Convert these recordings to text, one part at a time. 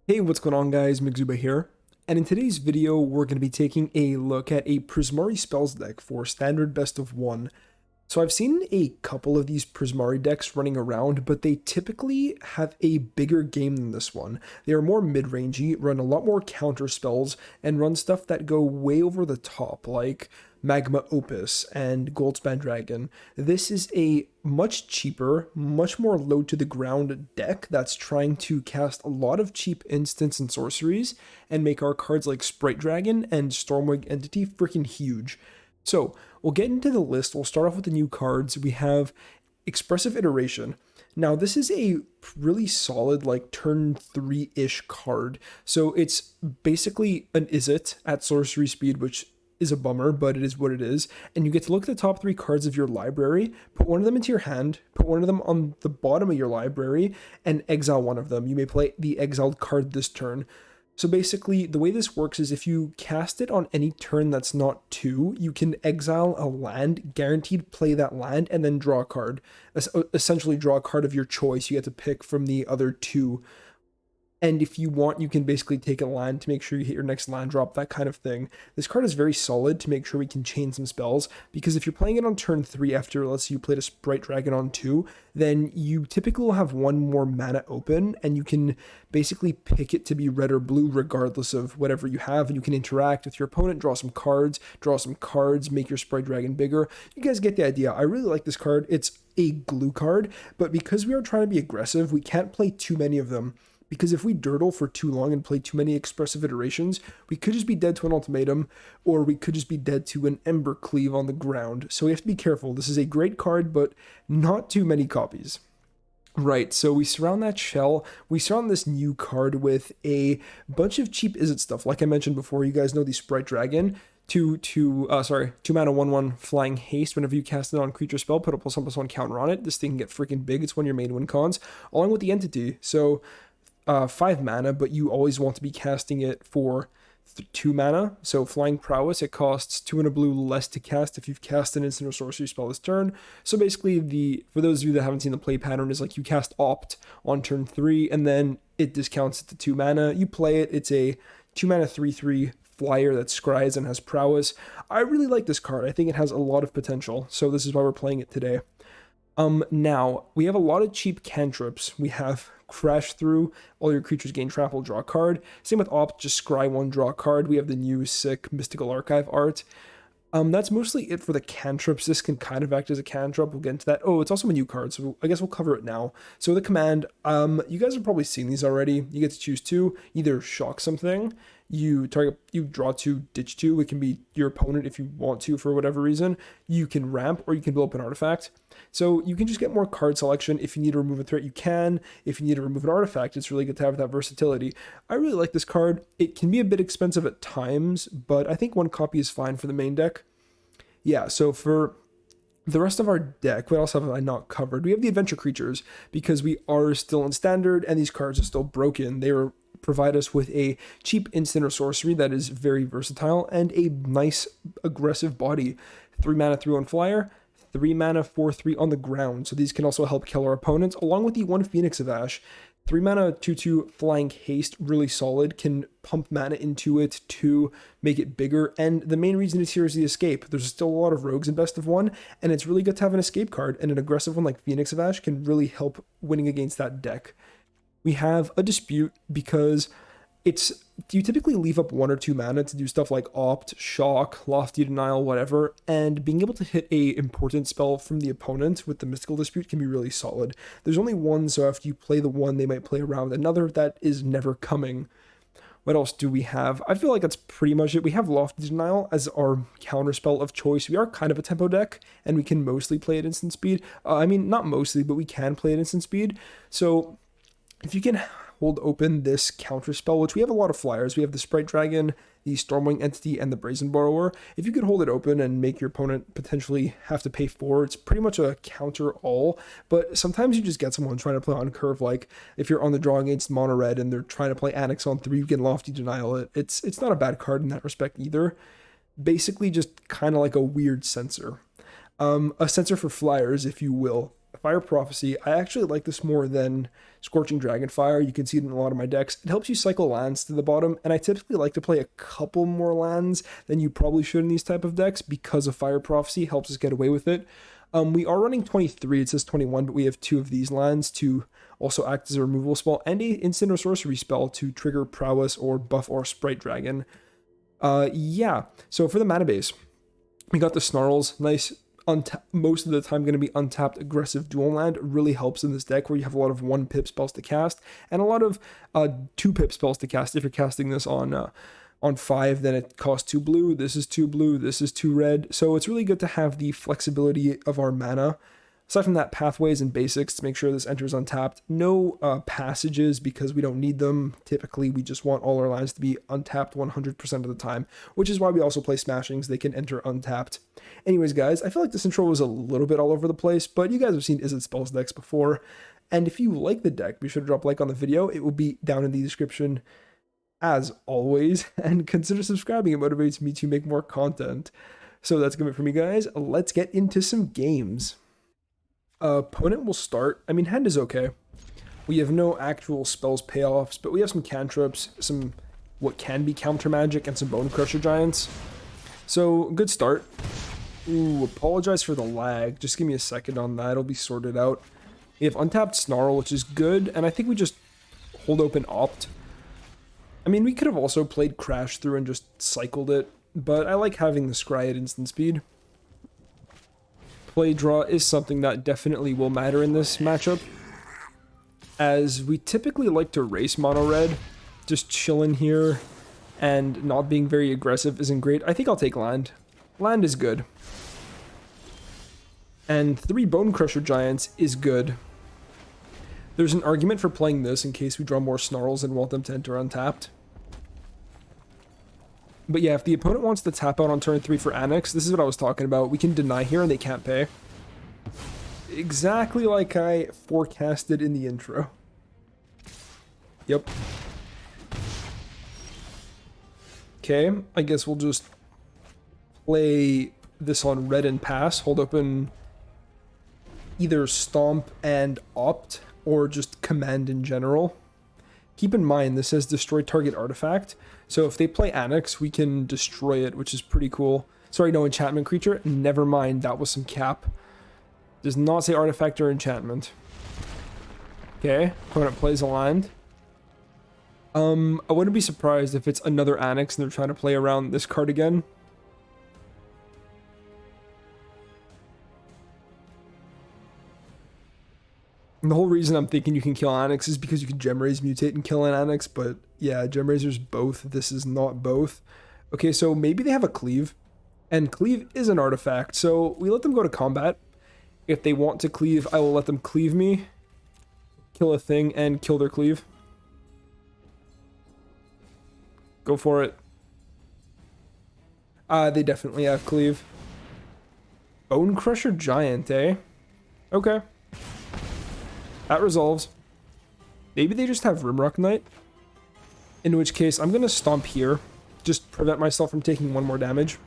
Hey, what's going on guys, Migzuba here, and in today's video we're going to be taking a look at a Prismari spells deck for standard best of one. So I've seen a couple of these Prismari decks running around, but they typically have a bigger game than this one. They are more mid-rangey, run a lot more counter spells, and run stuff that go way over the top, like Magma Opus and Goldspan Dragon. This is a much cheaper, much more low to the ground deck that's trying to cast a lot of cheap instants and sorceries and make our cards like Sprite Dragon and Stormwing Entity freaking huge. So, we'll get into the list. We'll start off with the new cards. We have Expressive Iteration. Now, this is a really solid, like, turn 3-ish card. So, it's basically an Izzet at sorcery speed, which is a bummer, but it is what it is. And you get to look at the top 3 cards of your library, put one of them into your hand, put one of them on the bottom of your library, and exile one of them. You may play the exiled card this turn. So basically, the way this works is if you cast it on any turn that's not 2, you can exile a land, guaranteed play that land, and then draw a card. Essentially, draw a card of your choice. You get to pick from the other 2. And if you want, you can basically take a land to make sure you hit your next land drop, that kind of thing. This card is very solid to make sure we can chain some spells, because if you're playing it on turn 3 after, let's say you played a Sprite Dragon on 2, then you typically will have one more mana open, and you can basically pick it to be red or blue regardless of whatever you have, and you can interact with your opponent, draw some cards, make your Sprite Dragon bigger. You guys get the idea. I really like this card. It's a glue card, but because we are trying to be aggressive, we can't play too many of them. Because if we durdle for too long and play too many expressive iterations, we could just be dead to an ultimatum, or we could just be dead to an ember cleave on the ground. So we have to be careful. This is a great card, but not too many copies. Right, so we surround that shell, we surround this new card with a bunch of cheap Izzet stuff. Like I mentioned before, you guys know the Sprite Dragon. Two mana 1/1 flying haste. Whenever you cast it on creature spell, put a +1/+1 counter on it. This thing can get freaking big. It's one of your main win cons, along with the entity. So 5 mana, but you always want to be casting it for 2 mana. So Flying Prowess, it costs 2 and a blue less to cast if you've cast an instant or sorcery spell this turn. So basically, for those of you that haven't seen the play pattern, is like you cast Opt on turn 3, and then it discounts it to 2 mana. You play it. It's a 2 mana 3/3 flyer that scries and has prowess. I really like this card. I think it has a lot of potential. So this is why we're playing it today. Now, we have a lot of cheap cantrips. We have Crash Through, all your creatures gain trample, draw a card. Same with Opt, just scry one, draw a card. We have the new sick Mystical Archive art. That's mostly it for the cantrips. This can kind of act as a cantrip. We'll get into that. Oh, it's also a new card, so I guess we'll cover it now. So the command, you guys have probably seen these already. You get to choose 2, either shock something, you draw 2, ditch 2. It can be your opponent if you want to for whatever reason. You can ramp, or you can build up an artifact. So you can just get more card selection. If you need to remove a threat, you can. If you need to remove an artifact, it's really good to have that versatility. I really like this card. It can be a bit expensive at times, but I think 1 copy is fine for the main deck. Yeah, so for the rest of our deck, what else have I not covered? We have the adventure creatures, because we are still in standard and these cards are still broken. They provide us with a cheap instant or sorcery that is very versatile and a nice aggressive body. 3 mana 3/1 flyer, 3 mana 4/3 on the ground. So these can also help kill our opponents, along with the 1 Phoenix of Ash. 3 mana 2/2 flying haste, really solid, can pump mana into it to make it bigger. And the main reason it's here is the escape. There's still a lot of rogues in best of 1, and it's really good to have an escape card, and an aggressive one like Phoenix of Ash can really help winning against that deck. We have a dispute, because you typically leave up 1 or 2 mana to do stuff like Opt, Shock, Lofty Denial, whatever, and being able to hit a important spell from the opponent with the Mystical Dispute can be really solid. There's only one, so after you play the one, they might play around another that is never coming. What else do we have? I feel like that's pretty much it. We have Lofty Denial as our counterspell of choice. We are kind of a tempo deck, and we can mostly play at instant speed. I mean, not mostly, but we can play at instant speed. So if you can hold open this counter spell, which we have a lot of flyers. We have the Sprite Dragon, the Stormwing Entity, and the Brazen Borrower. If you could hold it open and make your opponent potentially have to pay 4, it's pretty much a counter all. But sometimes you just get someone trying to play on curve, like if you're on the draw against mono red and they're trying to play Annex on 3, you can Lofty Denial it. It's not a bad card in that respect either. Basically just kind of like a weird censor. A censor for flyers, if you will. Fire Prophecy, I actually like this more than Scorching Dragonfire. You can see it in a lot of my decks. It helps you cycle lands to the bottom, and I typically like to play a couple more lands than you probably should in these type of decks because of Fire Prophecy helps us get away with it. We are running 23, it says 21, but we have 2 of these lands to also act as a removal spell and a instant or sorcery spell to trigger Prowess or buff our Sprite Dragon. Yeah, so for the mana base, we got the Snarls, nice, most of the time going to be untapped aggressive dual land, really helps in this deck where you have a lot of 1-pip spells to cast, and a lot of 2-pip spells to cast. If you're casting this on 5, then it costs 2 blue, this is 2 blue, this is 2 red, so it's really good to have the flexibility of our mana. Aside from that, pathways and basics to make sure this enters untapped. No passages because we don't need them. Typically, we just want all our lands to be untapped 100% of the time, which is why we also play smashings. They can enter untapped. Anyways, guys, I feel like this intro was a little bit all over the place, but you guys have seen Is It Spells decks before. And if you like the deck, be sure to drop a like on the video. It will be down in the description as always. And consider subscribing. It motivates me to make more content. So that's going to be it for me, guys. Let's get into some games. Opponent will start. I mean, hand is okay. We have no actual spells payoffs, but we have some cantrips, some what can be counter magic, and some Bone Crusher Giants. So, good start. Ooh, apologize for the lag. Just give me a second on that. It'll be sorted out. We have untapped Snarl, which is good, and I think we just hold open Opt. I mean, we could have also played Crash through and just cycled it, but I like having the Scry at instant speed. Play draw is something that definitely will matter in this matchup, as we typically like to race mono red. Just chilling here and not being very aggressive isn't great. I think I'll take land. Land is good. And 3 Bone Crusher Giants is good. There's an argument for playing this in case we draw more Snarls and want them to enter untapped. But yeah, if the opponent wants to tap out on turn 3 for Annex, this is what I was talking about. We can deny here and they can't pay. Exactly like I forecasted in the intro. Yep. Okay, I guess we'll just play this on red and pass. Hold open either Stomp and Opt, or just Command in general. Keep in mind, this says destroy target artifact. So if they play Annex, we can destroy it, which is pretty cool. Sorry, no enchantment creature. Never mind, that was some cap. Does not say artifact or enchantment. Okay, opponent plays a land. I wouldn't be surprised if it's another Annex and they're trying to play around this card again. And the whole reason I'm thinking you can kill Annex is because you can Gem Raise, mutate, and kill an Annex, but yeah, Gem Razor's both. This is not both. Okay, so maybe they have a Cleave, and Cleave is an artifact, so we let them go to combat. If they want to cleave, I will let them cleave me, kill a thing, and kill their Cleave. Go for it. They definitely have Cleave. Bone Crusher Giant, eh? Okay. That resolves. Maybe they just have Rimrock Knight. In which case, I'm going to stomp here. Just prevent myself from taking 1 more damage.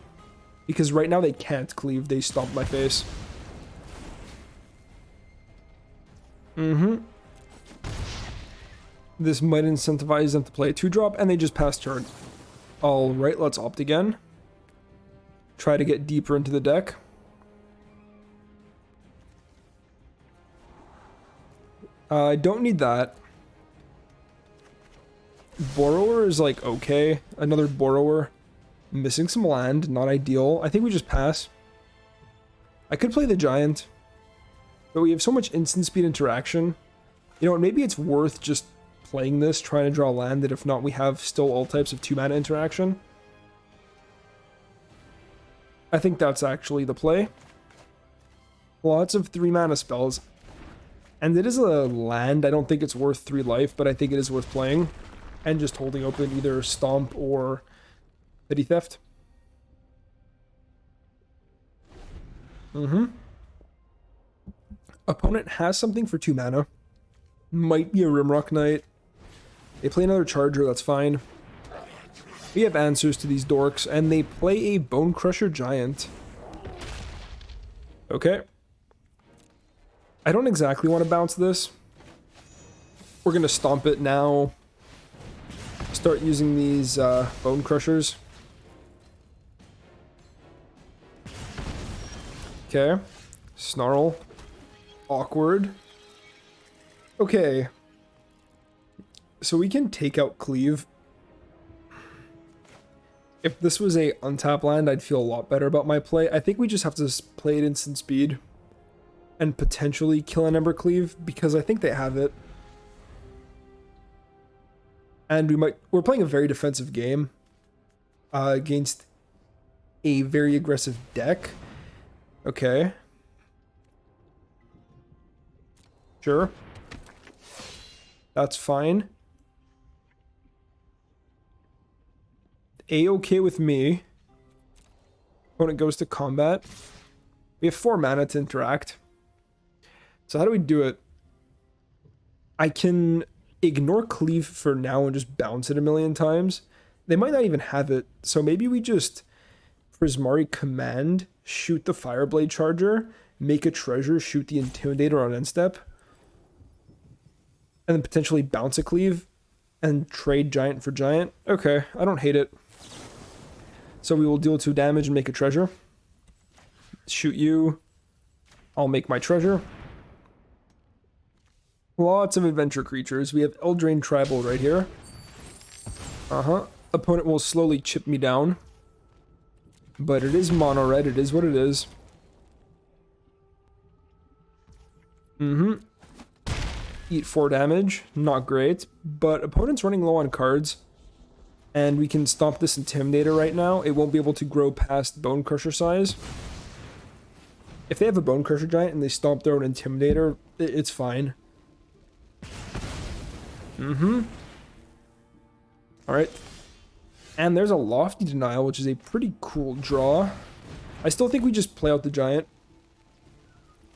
Because right now they can't cleave. They stomp my face. This might incentivize them to play a 2-drop, and they just pass turn. Alright, let's opt again. Try to get deeper into the deck. I don't need that. Borrower is like okay. Another Borrower. Missing some land, not ideal. I think we just pass. I could play the Giant, but we have so much instant speed interaction. You know what, maybe it's worth just playing this, trying to draw land, that if not, we have still all types of 2-mana interaction. I think that's actually the play. Lots of 3-mana spells. And it is a land. I don't think it's worth 3 life, but I think it is worth playing. And just holding open either Stomp or Petty Theft. Opponent has something for 2 mana. Might be a Rimrock Knight. They play another Charger, that's fine. We have answers to these dorks, and they play a Bone Crusher Giant. Okay. I don't exactly want to bounce this. We're going to stomp it now. Start using these bone crushers. Okay. Snarl. Awkward. Okay. So we can take out Cleave. If this was a untap land, I'd feel a lot better about my play. I think we just have to play it instant speed and potentially kill an Ember Cleave because I think they have it. And we're playing a very defensive game against a very aggressive deck. Okay. Sure. That's fine. A-okay with me. Opponent goes to combat. We have 4 mana to interact. So how do we do it? I can ignore Cleave for now and just bounce it a million times. They might not even have it. So maybe we just Prismari command, shoot the Fireblade Charger, make a treasure, shoot the Intimidator on end step, and then potentially bounce a Cleave and trade Giant for Giant. Okay, I don't hate it. So we will deal 2 damage and make a treasure. Shoot you. I'll make my treasure. Lots of adventure creatures. We have Eldraine Tribal right here. Opponent will slowly chip me down. But it is mono red. It is what it is. Eat 4 damage. Not great. But opponent's running low on cards. And we can stomp this Intimidator right now. It won't be able to grow past Bone Crusher size. If they have a Bone Crusher Giant and they stomp their own Intimidator, it's fine. Alright. And there's a Lofty Denial, which is a pretty cool draw. I still think we just play out the Giant.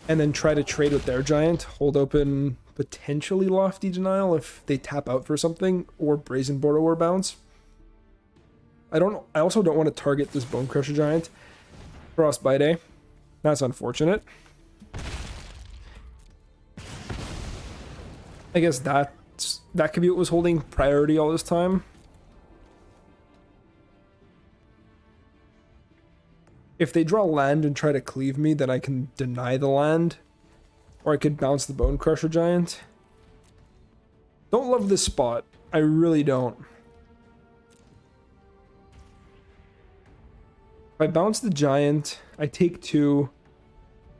And then try to trade with their Giant. Hold open potentially Lofty Denial if they tap out for something. Or Brazen Borrower bounce. I also don't want to target this Bone Crusher Giant. Frostbite. That's unfortunate. I guess that could be what was holding priority all this time. If they draw land and try to cleave me, then I can deny the land. Or I could bounce the Bone Crusher Giant. Don't love this spot. I really don't. If I bounce the Giant, I take 2.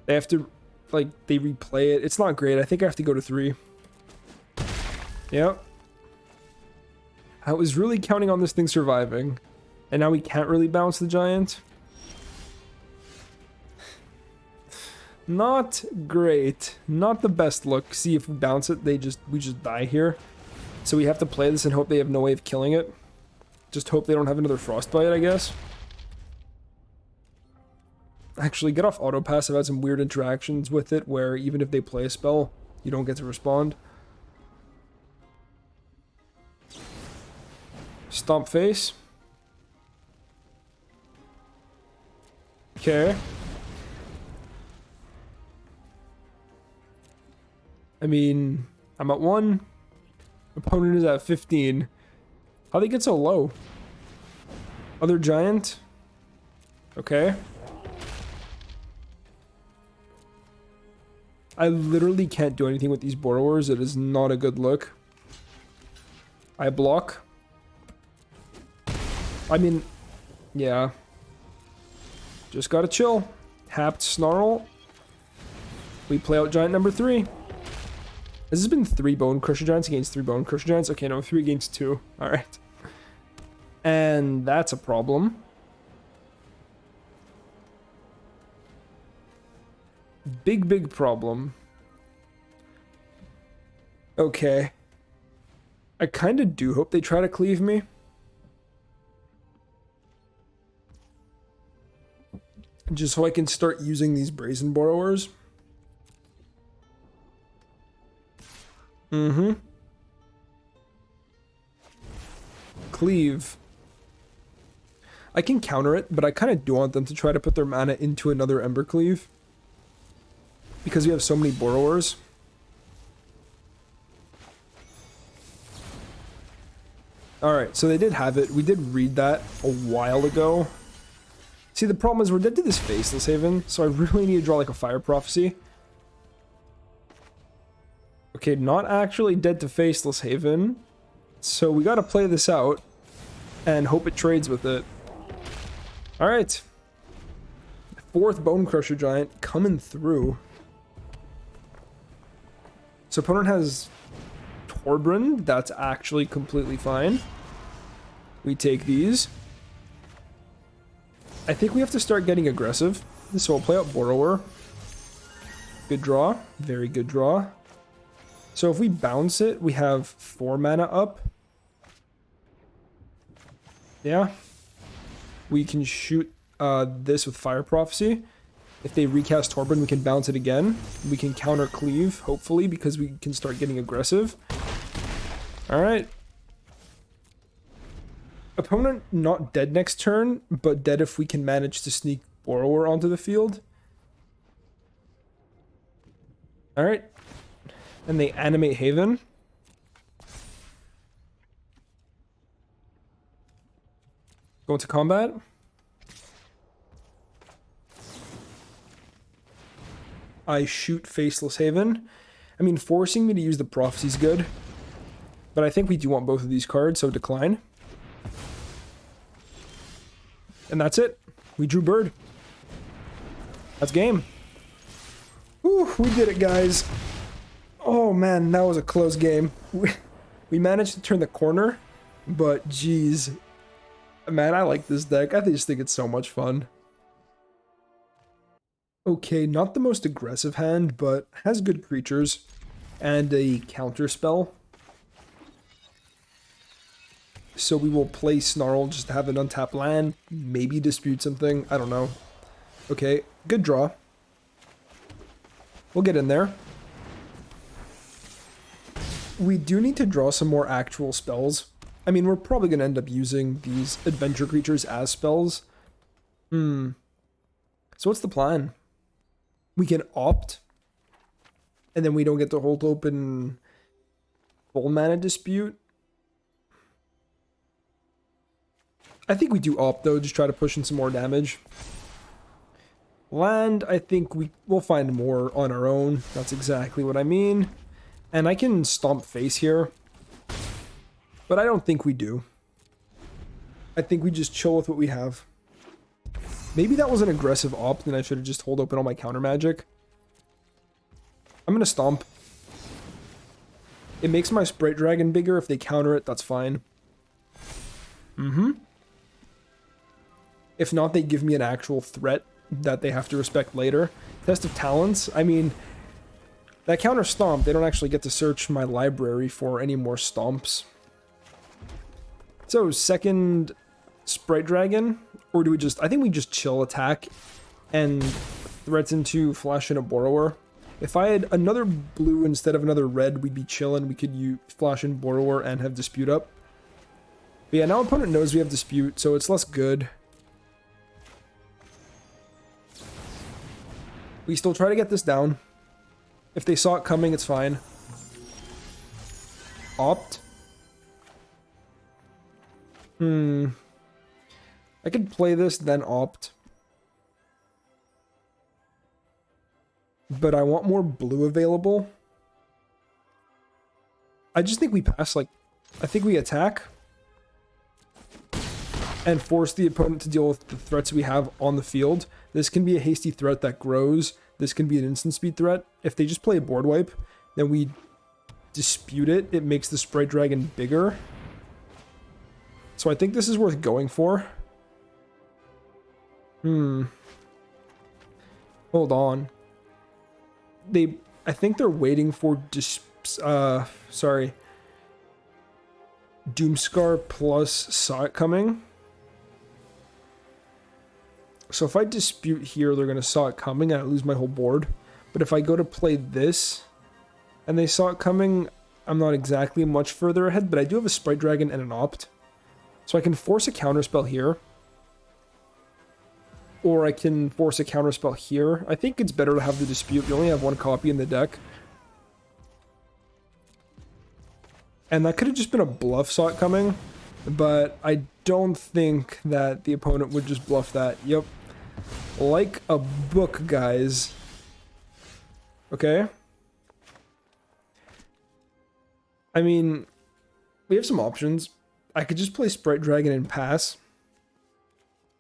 They have to, they replay it. It's not great. I think I have to go to 3. Yep. I was really counting on this thing surviving. And now we can't really bounce the Giant. Not great. Not the best look. See, if we bounce it, we just die here. So we have to play this and hope they have no way of killing it. Just hope they don't have another Frostbite, I guess. Actually, get off auto pass. I've had some weird interactions with it where even if they play a spell, you don't get to respond. Stomp face. Okay. I mean, I'm at 1. Opponent is at 15. How'd they get so low? Other Giant. Okay. I literally can't do anything with these borrowers. It is not a good look. I block. I mean, yeah. Just gotta chill. Happed Snarl. We play out Giant number 3. This has been 3 Bone Crusher Giants against 3 Bone Crusher Giants. Okay, no, 3 against 2. Alright. And that's a problem. Big problem. Okay. I kind of do hope they try to cleave me. Just so I can start using these Brazen Borrowers. Cleave. I can counter it, but I kind of do want them to try to put their mana into another Ember Cleave. because we have so many borrowers. Alright, so they did have it. We did read that a while ago. See, the problem is we're dead to this Faceless Haven, so I really need to draw like a Fire Prophecy. Okay, not actually dead to Faceless Haven. So we gotta play this out and hope it trades with it. Alright. 4th Bone Crusher Giant coming through. So opponent has Torbran. That's actually completely fine. We take these. I think we have to start getting aggressive. So we'll play out Borrower. Good draw. Very good draw. So if we bounce it, we have 4 mana up. Yeah. We can shoot this with Fire Prophecy. If they recast Torbran, we can bounce it again. We can counter Cleave, hopefully, because we can start getting aggressive. Alright. Opponent not dead next turn, but dead if we can manage to sneak Borrower onto the field. Alright. And they animate Haven. Go into combat. I shoot Faceless Haven. I mean, forcing me to use the Prophecy is good. But I think we do want both of these cards, so decline. And that's it. We drew Bird. That's game. Whew, we did it, guys. Oh man, that was a close game. We managed to turn the corner, but geez. Man, I like this deck. I just think it's so much fun. Okay, not the most aggressive hand, but has good creatures and a counter spell. So we will play Snarl just to have an untapped land, maybe dispute something, I don't know. Okay, good draw. We'll get in there. We do need to draw some more actual spells. I mean, we're probably going to end up using these adventure creatures as spells. So what's the plan? We can opt, and then we don't get to hold open full mana dispute. I think we do opt though, just try to push in some more damage. Land, I think we'll find more on our own. That's exactly what I mean. And I can stomp face here, but I don't think we do. I think we just chill with what we have. Maybe that was an aggressive opt, and I should have just hold open all my counter magic. I'm gonna stomp. It makes my Sprite Dragon bigger. If they counter it, that's fine. If not, they give me an actual threat that they have to respect later. Test of Talents, I mean, that counter stomp, they don't actually get to search my library for any more stomps. So, second Sprite Dragon, or do we just, I think we just chill attack and threats into Flash in a Borrower. If I had another blue instead of another red, we'd be chilling. We could use Flash in Borrower and have Dispute up. But yeah, now opponent knows we have Dispute, so it's less good. We still try to get this down. If they saw it coming, it's fine. Opt. I could play this, then opt. But I want more blue available. I just think we pass, like, I think we attack. And force the opponent to deal with the threats we have on the field. This can be a hasty threat that grows. This can be an instant speed threat. If they just play a board wipe, then we dispute it. It makes the Sprite Dragon bigger. So I think this is worth going for. Hold on. I think they're waiting for Doomscar plus saw it coming. So if I dispute here, they're going to saw it coming and I lose my whole board. But if I go to play this and they saw it coming, I'm not exactly much further ahead, but I do have a Sprite Dragon and an opt. So I can force a counterspell here. or I can force a counterspell here. I think it's better to have the Dispute. We only have one copy in the deck. And that could have just been a bluff, saw it coming, but I don't think that the opponent would just bluff that. Yep. Like a book, guys. Okay. I mean, we have some options. I could just play Sprite Dragon and pass.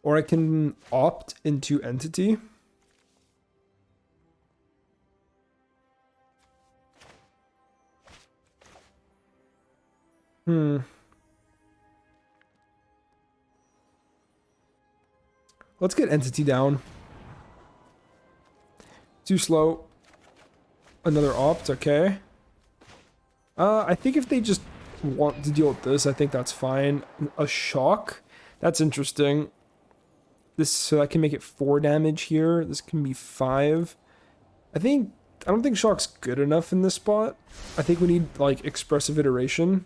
Or I can opt into Entity. Let's get Entity down. Too slow. Another opt, okay. I think if they just want to deal with this, I think that's fine. A shock? That's interesting. This, so I can make it 4 damage here. This can be 5. I don't think shock's good enough in this spot. I think we need, like, expressive iteration.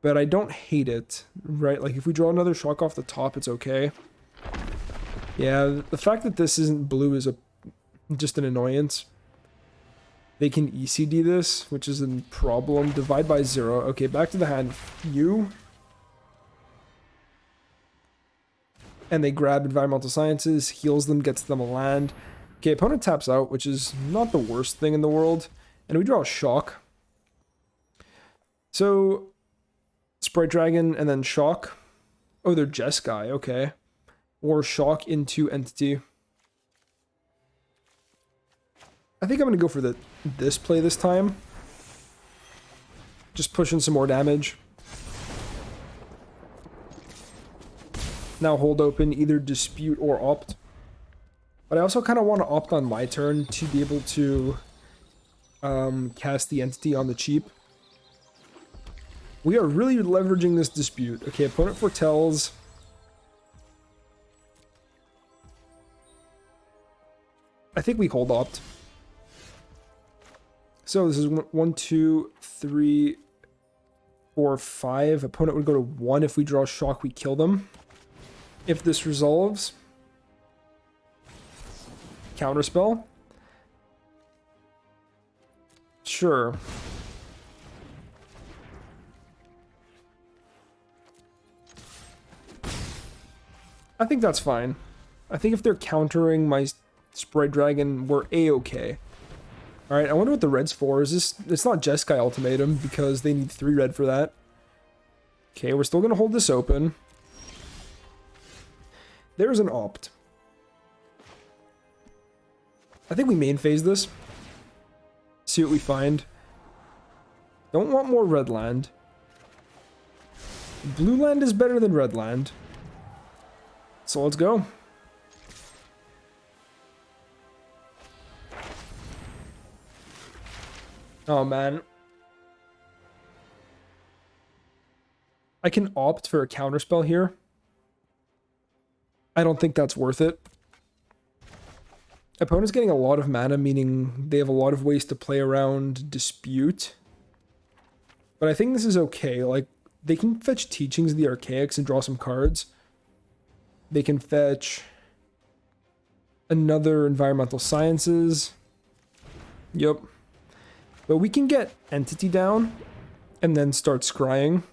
But I don't hate it, right? Like, if we draw another shock off the top, it's okay. Yeah, the fact that this isn't blue is just an annoyance. They can ECD this, which is a problem. Divide by 0. Okay, back to the hand. You. And they grab Environmental Sciences, heals them, gets them a land. Okay, opponent taps out, which is not the worst thing in the world. And we draw a shock. So, Sprite Dragon and then shock. Oh, they're Jeskai, okay. Or shock into Entity. I think I'm going to go for this play this time. Just pushing some more damage. Now hold open, either Dispute or Opt. But I also kind of want to opt on my turn to be able to cast the Entity on the cheap. We are really leveraging this Dispute. Okay, opponent foretells. I think we hold opt. So this is 1, 2, 3, 4, 5. Opponent would go to 1. If we draw shock, we kill them. If this resolves, counterspell. Sure. I think that's fine. I think if they're countering my Sprite Dragon, we're A-okay. Alright, I wonder what the red's for. Is this... It's not Jeskai Ultimatum, because they need 3 red for that. Okay, we're still gonna hold this open. There's an opt. I think we main phase this. See what we find. Don't want more red land. Blue land is better than red land. So let's go. Oh man. I can opt for a counterspell here. I don't think that's worth it. Opponent's getting a lot of mana, meaning they have a lot of ways to play around Dispute. But I think this is okay. Like, they can fetch Teachings of the Archaics and draw some cards. They can fetch another Environmental Sciences. Yep. But we can get Entity down and then start scrying.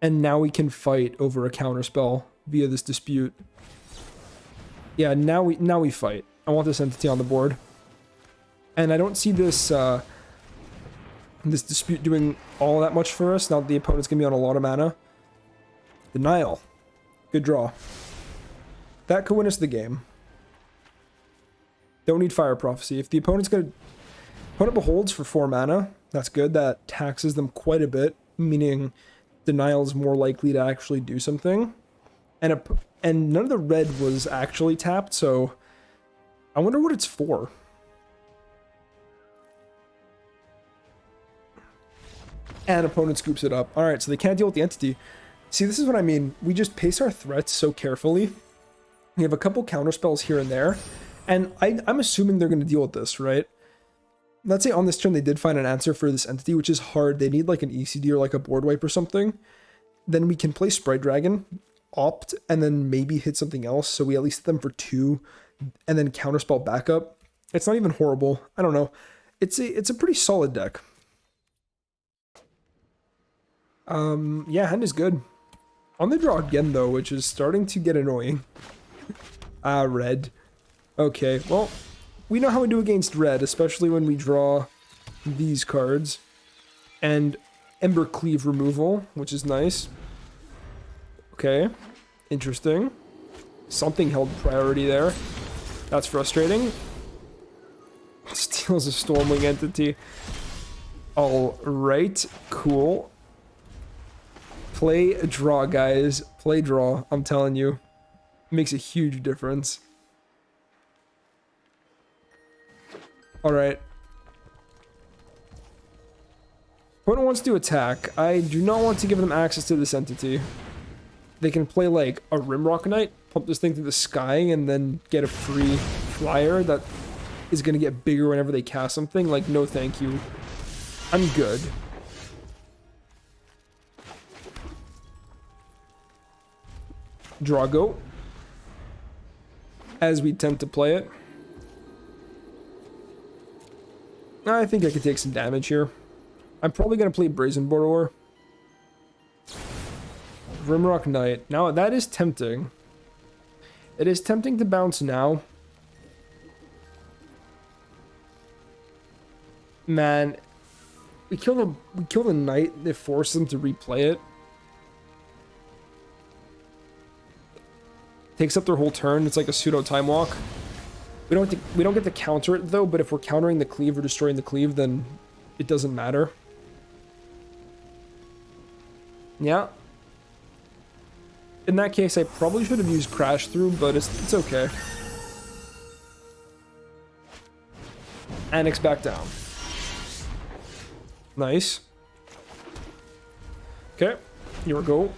And now we can fight over a counterspell via this Dispute. Yeah, now we fight. I want this Entity on the board. And I don't see this this Dispute doing all that much for us. Now the opponent's gonna be on a lot of mana. Denial. Good draw. That could win us the game. Don't need Fire Prophecy. If the opponent's gonna... Opponent beholds for 4 mana. That's good. That taxes them quite a bit, meaning Denial is more likely to actually do something. And none of the red was actually tapped, so I wonder what it's for. And opponent scoops it up. Alright, so they can't deal with the Entity. See, this is what I mean. We just pace our threats so carefully. We have a couple counterspells here and there. And I'm assuming they're going to deal with this, right? Let's say on this turn they did find an answer for this Entity, which is hard. They need like an ECD or like a board wipe or something. Then we can play Sprite Dragon. opt and then maybe hit something else, so we at least hit them for 2 and then counterspell backup. It's not even horrible. I don't know. It's a pretty solid deck. Yeah, hand is good. On the draw again though, which is starting to get annoying. Red. Okay, well, we know how we do against red, especially when we draw these cards. And Ember Cleave removal, which is nice. Okay, interesting. Something held priority there. That's frustrating. Steals a Stormwing entity. Alright, cool. Play draw, guys. Play draw, I'm telling you. It makes a huge difference. Alright. Opponent wants to attack. I do not want to give them access to this entity. They can play like a Rimrock Knight, pump this thing through the sky, and then get a free flyer that is going to get bigger whenever they cast something. Like, no thank you. I'm good. Drago. As we attempt to play it. I think I could take some damage here. I'm probably going to play Brazen Borrower. Rimrock Knight. Now, that is tempting. It is tempting to bounce now. Man, we kill the Knight. They force them to replay it. Takes up their whole turn. It's like a pseudo time walk. We don't get to counter it though, but if we're countering the cleave or destroying the cleave, then it doesn't matter. Yeah. In that case, I probably should have used Crash Through, but it's okay. Annex back down. Nice. Okay, here we go.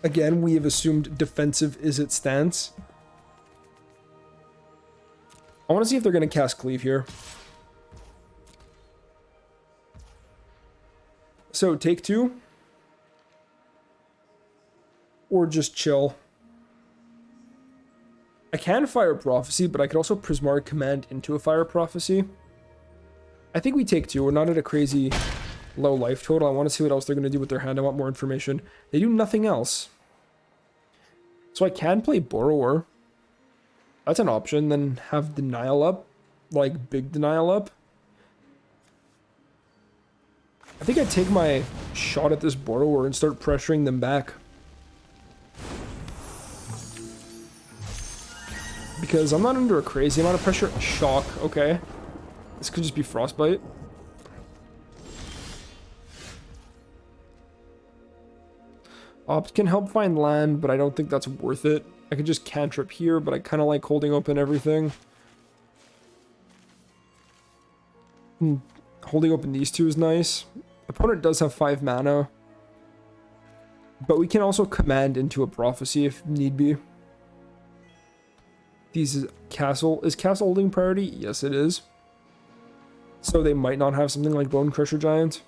Again, we have assumed defensive is its stance. I want to see if they're going to cast Cleave here. So, take 2. Or just chill. I can Fire Prophecy, but I could also Prismari Command into a Fire Prophecy. I think we take 2. We're not at a crazy low life total. I want to see what else they're going to do with their hand. I want more information. They do nothing else. So I can play Borrower. That's an option. Then have Denial up. Like, big Denial up. I think I take my shot at this Borrower and start pressuring them back. Because I'm not under a crazy amount of pressure. Shock, okay. This could just be Frostbite. Opt can help find land, but I don't think that's worth it. I could just cantrip here, but I kind of like holding open everything. Holding open these two is nice. Opponent does have 5 mana. But we can also command into a prophecy if need be. These castle. Is castle holding priority? Yes, it is. So they might not have something like Bone Crusher Giant.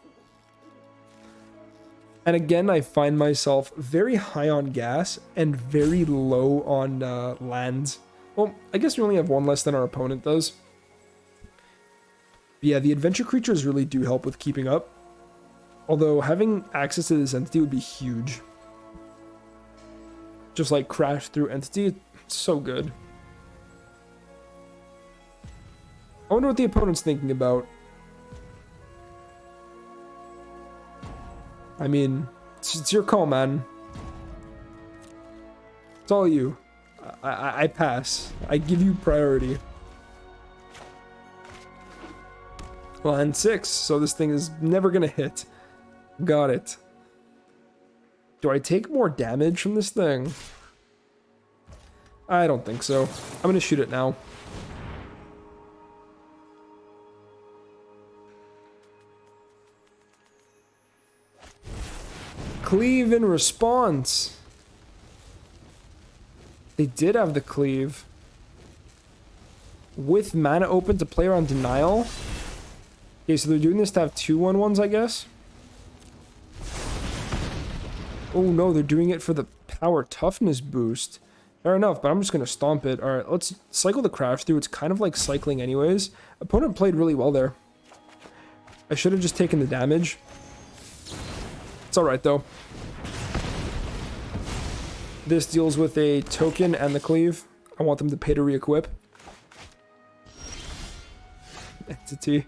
And again, I find myself very high on gas and very low on lands. Well, I guess we only have 1 less than our opponent does. But yeah, the adventure creatures really do help with keeping up. Although having access to this entity would be huge. Just like Crash Through entity, it's so good. I wonder what the opponent's thinking about. I mean, it's your call, man. It's all you. I pass. I give you priority. Land 6, so this thing is never gonna hit. Got it. Do I take more damage from this thing? I don't think so. I'm gonna shoot it now. Cleave in response. They did have the cleave. With mana open to play around denial. Okay, so they're doing this to have 2/1/1s, I guess. Oh no, they're doing it for the power toughness boost. Fair enough, but I'm just going to stomp it. Alright, let's cycle the crash through. It's kind of like cycling anyways. Opponent played really well there. I should have just taken the damage. It's alright though. This deals with a token and the cleave. I want them to pay to re-equip. Entity.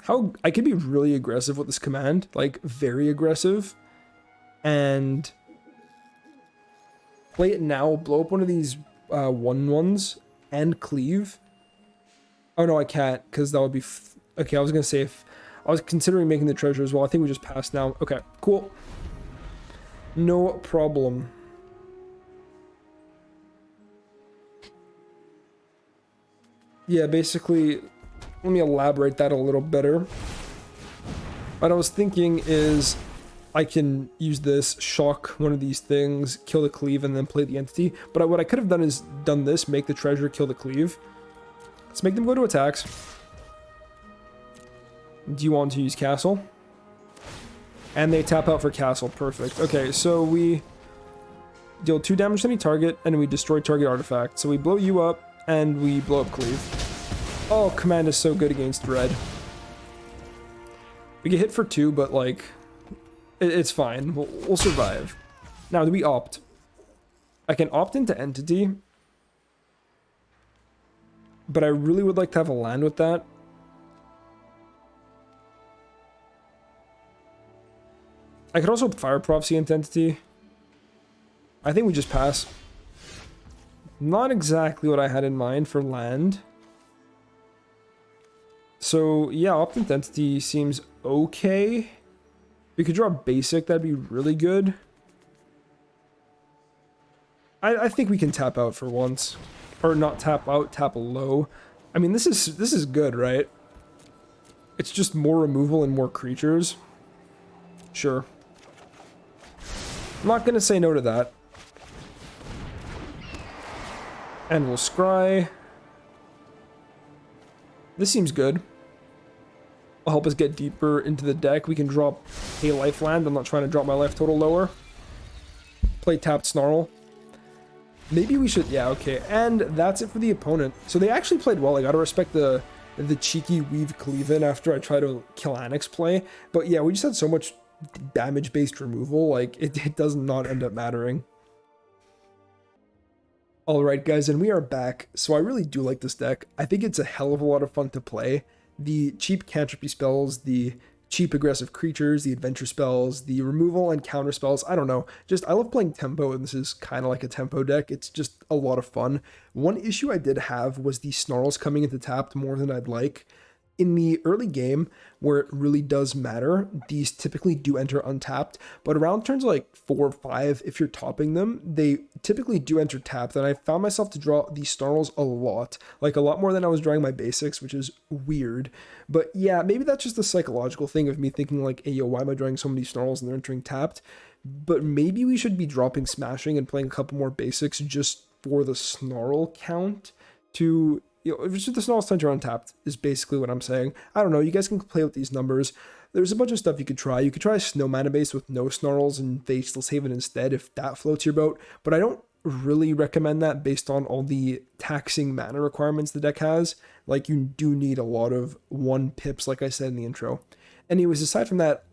How I could be really aggressive with this command, like very aggressive, and play it now, blow up one of these 1/1s and cleave. Oh no, I can't, because that would be okay. I was gonna say if I was considering making the treasure as well. I think we just passed now. Okay, cool. No problem. Yeah, basically, let me elaborate that a little better. What I was thinking is I can use this, shock one of these things, kill the cleave, and then play the entity. But what I could have done is done this, make the treasure, kill the cleave. Let's make them go to attacks. Do you want to use castle? And they tap out for castle. Perfect. Okay, so we deal 2 damage to any target, and we destroy target artifact. So we blow you up, and we blow up cleave. Oh, command is so good against red. We get hit for 2, but like, it's fine. We'll survive. Now, do we opt? I can opt into entity, but I really would like to have a land with that. I could also fire prophecy into entity. I think we just pass. Not exactly what I had in mind for land. So yeah, opt into entity seems okay. We could draw basic, that'd be really good. I think we can tap out for once. Or not tap out, tap low. I mean, this is good, right? It's just more removal and more creatures. Sure. I'm not gonna say no to that. And we'll scry. This seems good. Will help us get deeper into the deck. We can drop a life land. I'm not trying to drop my life total lower. Play tapped Snarl. Maybe we should, yeah, okay. And that's it for the opponent. So they actually played well. I gotta respect the cheeky weave cleave in after I try to kill Annex play. But yeah, we just had so much damage-based removal, like it does not end up mattering. Alright guys, and we are back. So I really do like this deck. I think it's a hell of a lot of fun to play. The cheap cantripy spells, the cheap aggressive creatures, the adventure spells, the removal and counter spells, I don't know. Just, I love playing tempo, and this is kind of like a tempo deck. It's just a lot of fun. One issue I did have was the Snarls coming into tapped more than I'd like. In the early game, where it really does matter, these typically do enter untapped, but around turns like 4 or 5, if you're topping them, they typically do enter tapped, and I found myself to draw these Snarls a lot more than I was drawing my basics, which is weird. But yeah, maybe that's just a psychological thing of me thinking like, hey yo, why am I drawing so many Snarls and they're entering tapped? But maybe we should be dropping Smashing and playing a couple more basics just for the Snarl count to... You know, if the Snarls center untapped is basically what I'm saying. I don't know, you guys can play with these numbers. There's a bunch of stuff you could try. You could try a Snow Mana base with no Snarls and face Strixhaven instead if that floats your boat, but I don't really recommend that based on all the taxing mana requirements the deck has. Like, you do need a lot of 1 pips, like I said in the intro. Anyways, aside from that,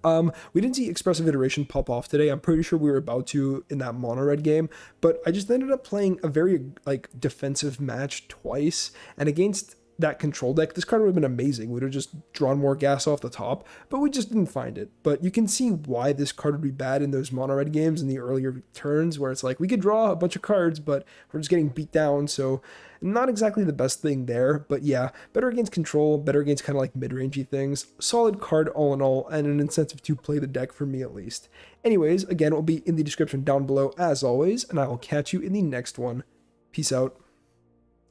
we didn't see Expressive Iteration pop off today. I'm pretty sure we were about to in that mono red game, but I just ended up playing a very like defensive match twice, and against that control deck, this card would have been amazing. We'd have just drawn more gas off the top, but we just didn't find it. But you can see why this card would be bad in those mono red games in the earlier turns, where it's like we could draw a bunch of cards, but we're just getting beat down. So not exactly the best thing there, but yeah, better against control, better against kind of like mid-rangey things. Solid card all in all, and an incentive to play the deck for me at least. Anyways, again, it will be in the description down below as always, and I will catch you in the next one. Peace out.